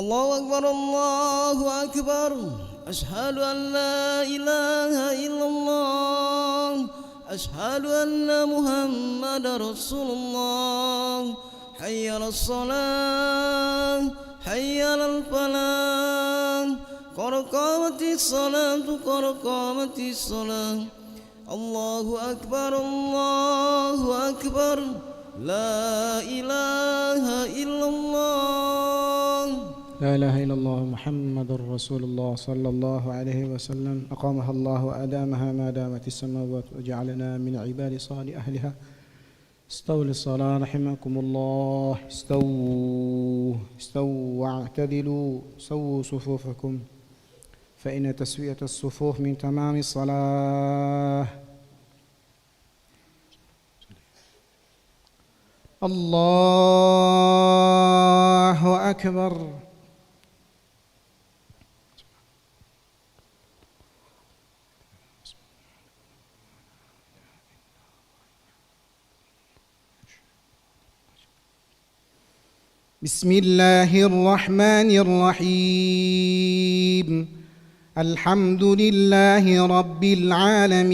الله أكبر الله أكبر أشهد أن لا إله إلا الله أشهد أن محمد رسول الله حي على الصلاة حي على الفلاح قد قامت الصلاة قد قامت الصلاة الله أكبر الله أكبر لا إله إلا الله لا إله إلا الله محمد رسول الله صلى الله عليه وسلم أقامها الله وأدامها ما دامت السماوات وجعلنا من عباد صالح أهلها استووا للصلاة رحمكم الله استووا واعتدلوا سووا صفوفكم فإن تسوية الصفوف من تمام الصلاة الله أكبر بسم الله الرحمن الرحيم الحمد لله رب العالمين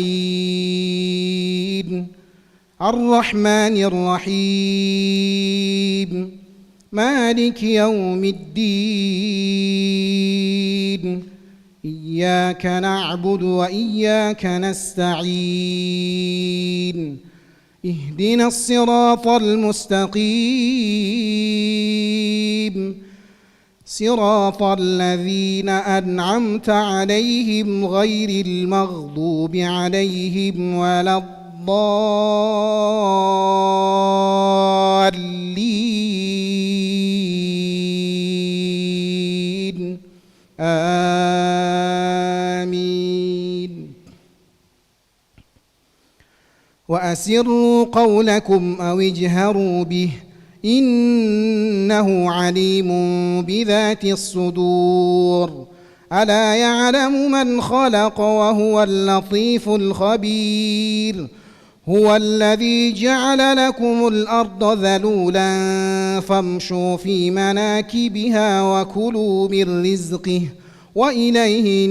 الرحمن الرحيم مالك يوم الدين إياك نعبد وإياك نستعين اهدنا الصراط المستقيم صراط الذين أنعمت عليهم غير المغضوب عليهم ولا الضالين آمين وأسروا قولكم أو اجهروا به إنه عليم بذات الصدور ألا يعلم من خلق وهو اللطيف الخبير هو الذي جعل لكم الأرض ذلولا فامشوا في مناكبها وكلوا من رزقه وإليه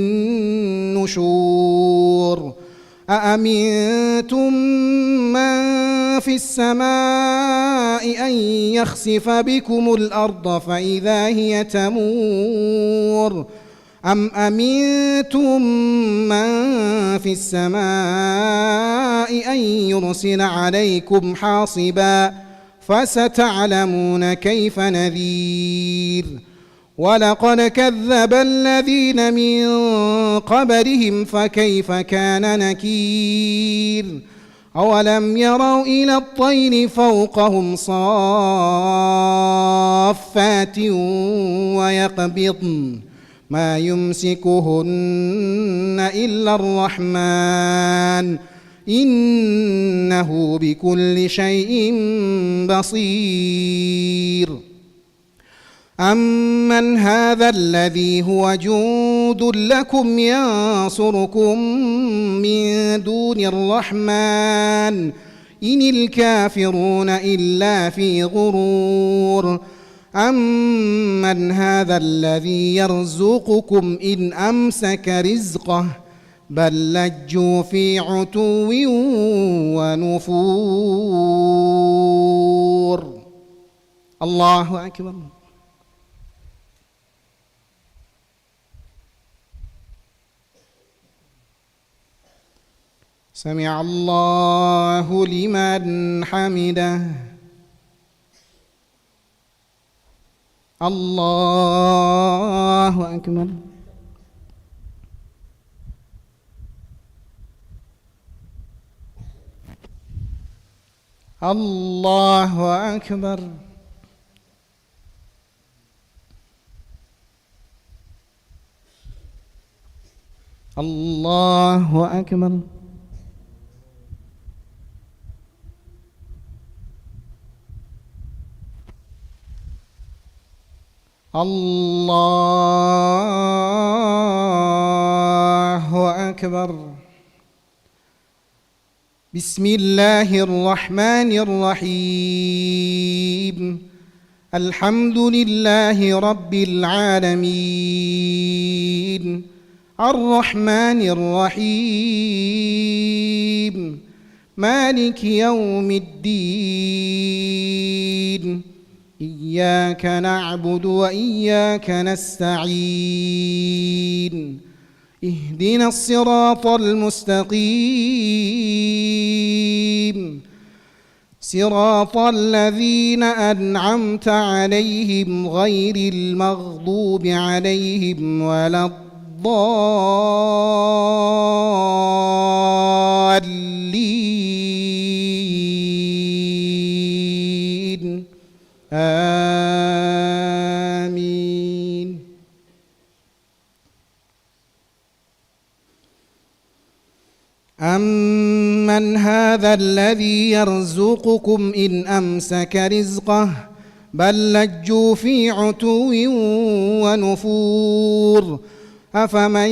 النشور أأمنتم من في السماء أن يخسف بكم الأرض فإذا هي تمور أم أمنتم من في السماء أن يرسل عليكم حاصبا فستعلمون كيف نذير ولقد كذب الذين من قبلهم فكيف كان نكير أولم يروا إلى الطير فوقهم صافات ويقبضن ما يمسكهن إلا الرحمن إنه بكل شيء بصير أمن هذا الذي هو جند لكم ينصركم من دون الرحمن إن الكافرون إلا في غرور أمن هذا الذي يرزقكم إن أمسك رزقه بل لجوا في عتو ونفور الله أكبر سمع الله لمن حمده الله أكبر الله أكبر الله أكبر الله أكبر بسم الله الرحمن الرحيم الحمد لله رب العالمين الرحمن الرحيم مالك يوم الدين إياك نعبد وإياك نستعين اهدنا الصراط المستقيم صراط الذين أنعمت عليهم غير المغضوب عليهم ولا الضالين آمين. أمن هذا الذي يرزقكم إن أمسك رزقه بل لجوا في عتو ونفور أفمن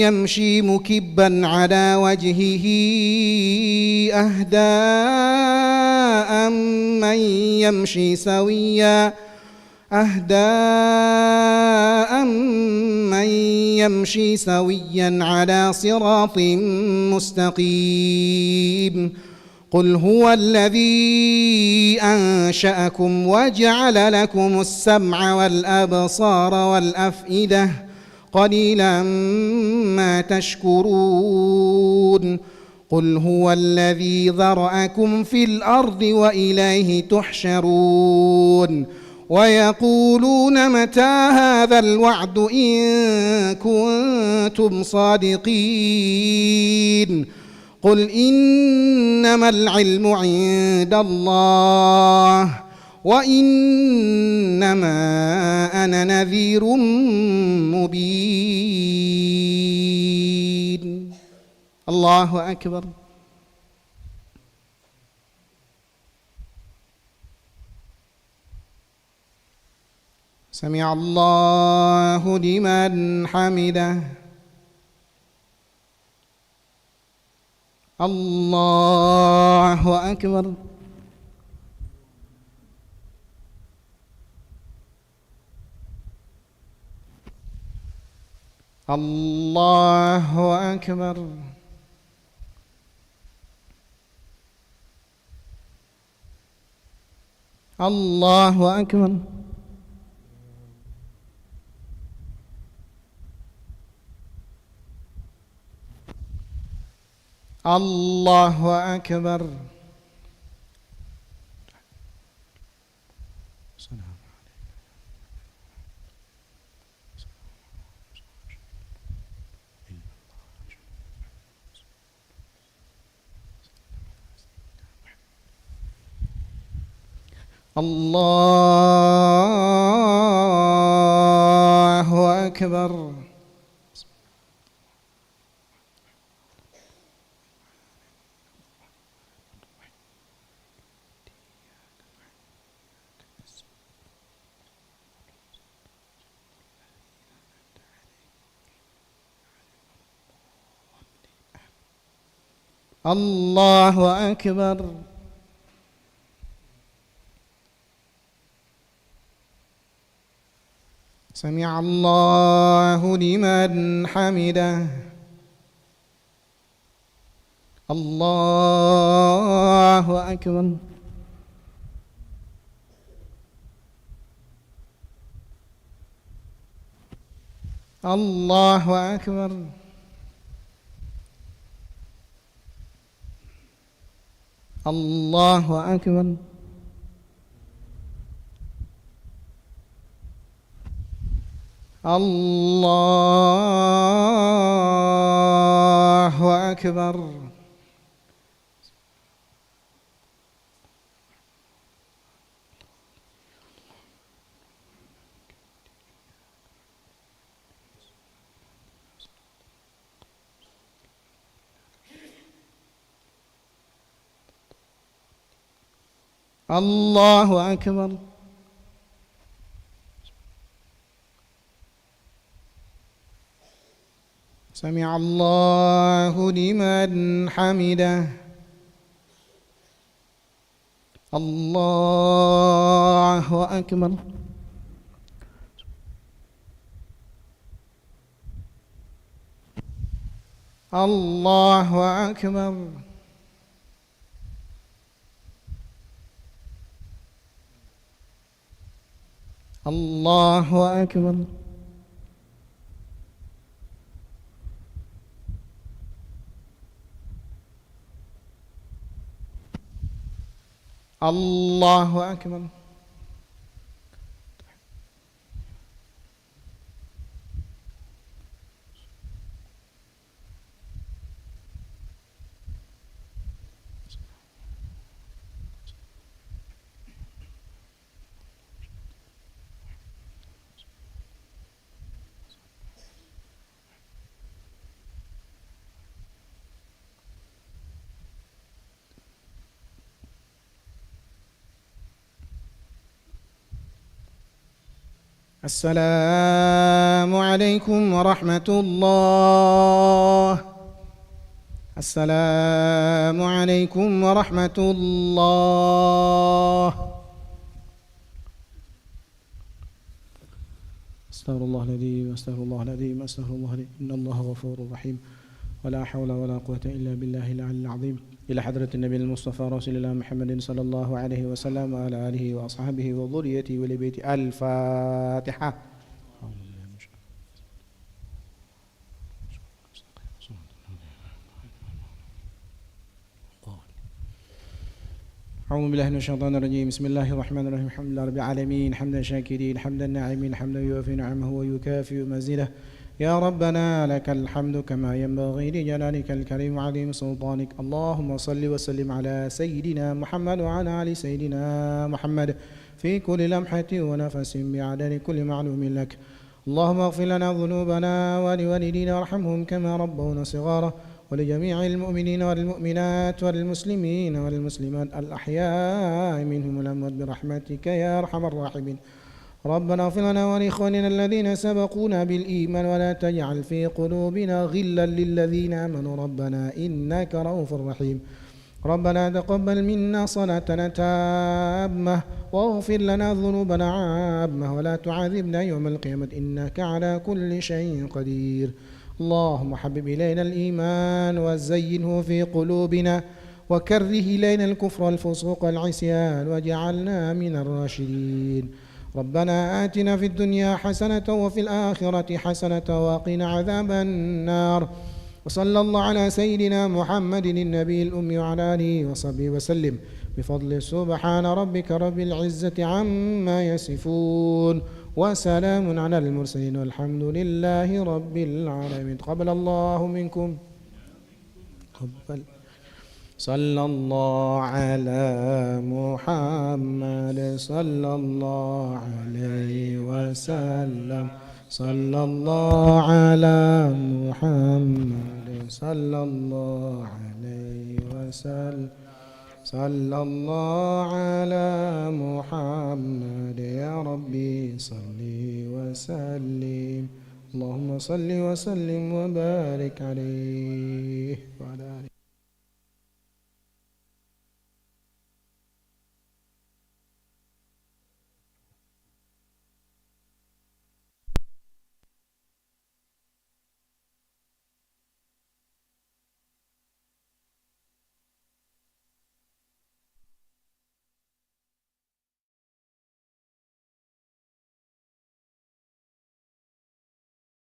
يمشي مكبا على وجهه أهدى أمن يمشي سويا على صراط مستقيم قل هو الذي أنشأكم وجعل لكم السمع والأبصار والأفئدة قليلا ما تشكرون قل هو الذي ذرأكم في الأرض وإليه تحشرون ويقولون متى هذا الوعد إن كنتم صادقين قل إنما العلم عند الله وإنما أنا نذير مبين. الله أكبر. سمع الله لمن حمده. الله أكبر. الله أكبر. الله أكبر. الله أكبر. الله أكبر. الله أكبر. سمع الله لمن حمده. الله أكبر. الله أكبر. الله أكبر. الله أكبر. الله أكبر. سمع الله لمن حمده. الله أكبر. الله أكبر. الله أكبر. الله أكبر. السلام عليكم ورحمة الله. السلام عليكم ورحمة الله. أستغفر الله العظيم أستغفر الله العظيم أستغفر الله العظيم إن الله غفور رحيم ولا حول ولا قوة إلا بالله العلي العظيم. إلى حضرة النبي المصطفى رسول الله محمد صلى الله عليه وسلم وعلى آله وأصحابه وذريته ولبيته. الفاتحة. أعوذ بالله من الشيطان الرجيم. بسم الله الرحمن الرحيم. الحمد لله رب العالمين حمدا شاكرين حمدا ناعمين حمدا يوافي نعمه ويكافئ مزيده. يا ربنا لك الحمد كما ينبغي لجلالك الكريم وعظيم سلطانك. اللهم صل وسلم على سيدنا محمد وعلى آل سيدنا محمد في كل لمحة ونفس بعدد كل معلوم لك. اللهم اغفر لنا ذنوبنا ولوالدينا وارحمهم كما ربونا صغارا ولجميع المؤمنين والمؤمنات والمسلمين والمسلمات الأحياء منهم والأموات برحمتك يا أرحم الراحمين. ربنا اغفر لنا ولإخواننا الذين سبقونا بالإيمان ولا تجعل في قلوبنا غلا للذين آمنوا ربنا إنك رؤوف رحيم. ربنا تقبل منا صلاتنا تامة واغفر لنا ذنوبنا عامة ولا تعذبنا يوم القيامة إنك على كل شيء قدير. اللهم حبب إلينا الإيمان وزينه في قلوبنا وكره إلينا الكفر والفسوق والعصيان واجعلنا من الراشدين. ربنا آتنا في الدنيا حسنة وفي الآخرة حسنة وقنا عذاب النار. وصلى الله على سيدنا محمد النبي الأمي وعلى آله وصحبه وسلم بفضل سبحان ربك رب العزة عما يصفون وسلام على المرسلين والحمد لله رب العالمين. تقبل الله منكم. قبل. صلى الله على محمد صلى الله عليه وسلم. صلى الله على محمد صلى الله عليه وسلم. صلى الله على محمد يا ربي صل وسلم. اللهم صل وسلم وبارك عليه وعلى آله.